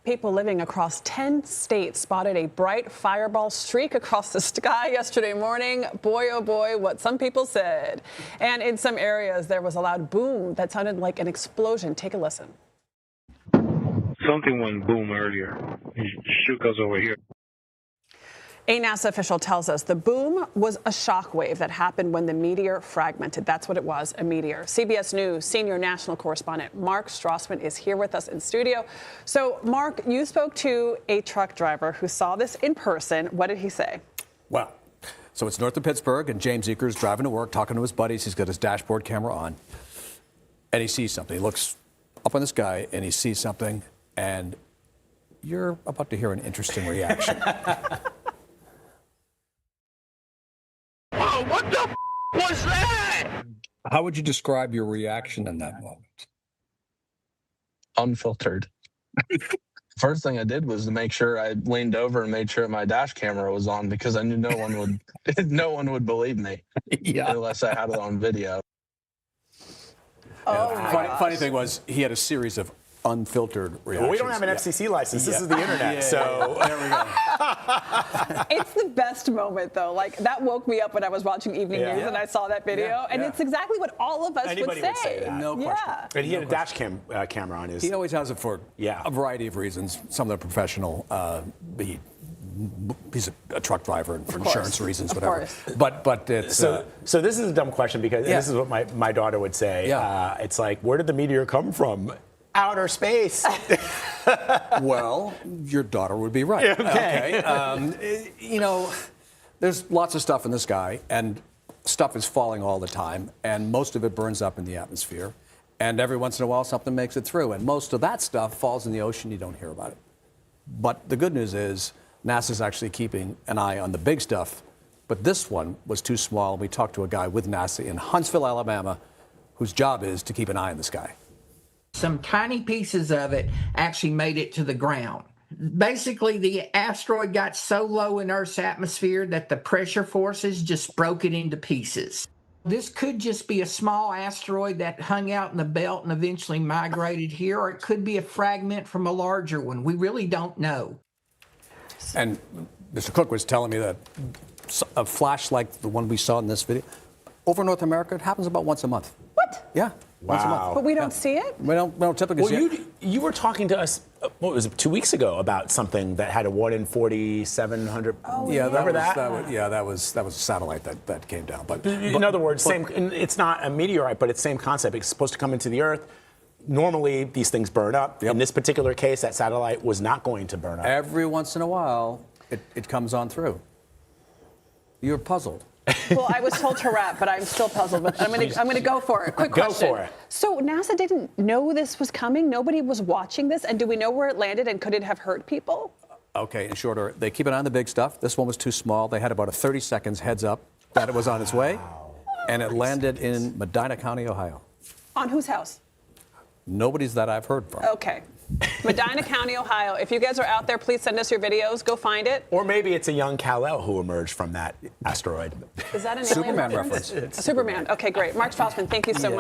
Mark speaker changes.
Speaker 1: People living across 10 states spotted a bright fireball streak across the sky yesterday morning. Boy, oh boy, what some people said. And in some areas, there was a loud boom that sounded like an explosion. Take a listen.
Speaker 2: Something went boom earlier. It shook us over here.
Speaker 1: A NASA official tells us the boom was a shock wave that happened when the meteor fragmented. That's what it was, a meteor. CBS News senior national correspondent Mark Strassmann is here with us in studio. So, Mark, you spoke to a truck driver who saw this in person. What did he say?
Speaker 3: Well, so it's north of Pittsburgh, and James Eaker's driving to work, talking to his buddies. He's got his dashboard camera on, and he sees something. He looks up in the sky, and he sees something, and you're about to hear an interesting reaction.
Speaker 2: Oh, what the was that?
Speaker 4: How would you describe your reaction in that moment?
Speaker 5: Unfiltered. First thing I did was to make sure I leaned over and made sure my dash camera was on, because I knew no one would believe me unless I had it on video.
Speaker 3: Funny thing was, he had a series of unfiltered reactions.
Speaker 6: Well, we don't have an FCC license. This is the internet. So
Speaker 3: there we go.
Speaker 1: It's the best moment, though. Like, that woke me up when I was watching Evening News and I saw that video. And it's exactly what all of us
Speaker 6: Anybody would say that.
Speaker 3: No question.
Speaker 6: And he had a dash camera on his.
Speaker 3: He always has it for a variety of reasons. Some of them are professional. He's a truck driver and for insurance reasons, whatever. But it's
Speaker 6: so this is a dumb question, because this is what my daughter would say. It's like, where did the meteor come from? Outer space.
Speaker 3: Well, your daughter would be right.
Speaker 6: Okay.
Speaker 3: You know, there's lots of stuff in the sky, and stuff is falling all the time, and most of it burns up in the atmosphere. And every once in a while, something makes it through. And most of that stuff falls in the ocean. You don't hear about it. But the good news is NASA's actually keeping an eye on the big stuff. But this one was too small. We talked to a guy with NASA in Huntsville, Alabama, whose job is to keep an eye on the sky.
Speaker 7: Some tiny pieces of it actually made it to the ground. Basically, the asteroid got so low in Earth's atmosphere that the pressure forces just broke it into pieces. This could just be a small asteroid that hung out in the belt and eventually migrated here, or it could be a fragment from a larger one. We really don't know.
Speaker 3: And Mr. Cook was telling me that a flash like the one we saw in this video, over North America, it happens about once a month.
Speaker 1: What?
Speaker 3: Yeah. Once a month.
Speaker 1: But we don't see it?
Speaker 3: We don't typically see it.
Speaker 6: You were talking to us, what was it, 2 weeks ago, about something that had a 1 in 4,700.
Speaker 1: Oh,
Speaker 3: yeah,
Speaker 6: remember that?
Speaker 3: That was a satellite that came down. But
Speaker 6: in other words, it's not a meteorite, but it's the same concept. It's supposed to come into the Earth. Normally, these things burn up. In this particular case, that satellite was not going to burn up.
Speaker 3: Every once in a while, it comes on through. You're puzzled.
Speaker 1: Well, I was told to wrap, but I'm still puzzled. But I'm gonna go for it. Quick question.
Speaker 6: Go for it.
Speaker 1: So NASA didn't know this was coming? Nobody was watching this? And do we know where it landed, and could it have hurt people?
Speaker 3: Okay, in short order, they keep an eye on the big stuff. This one was too small. They had about a 30 seconds heads up that it was on its way, and it landed in Medina County, Ohio.
Speaker 1: On whose house?
Speaker 3: Nobody's that I've heard from.
Speaker 1: Okay. Medina County, Ohio. If you guys are out there, please send us your videos. Go find it.
Speaker 6: Or maybe it's a young Kal-El who emerged from that asteroid.
Speaker 1: Is that an
Speaker 3: Superman
Speaker 1: alien
Speaker 3: reference?
Speaker 1: Superman. Okay, great. Mark Strassmann, thank you so much.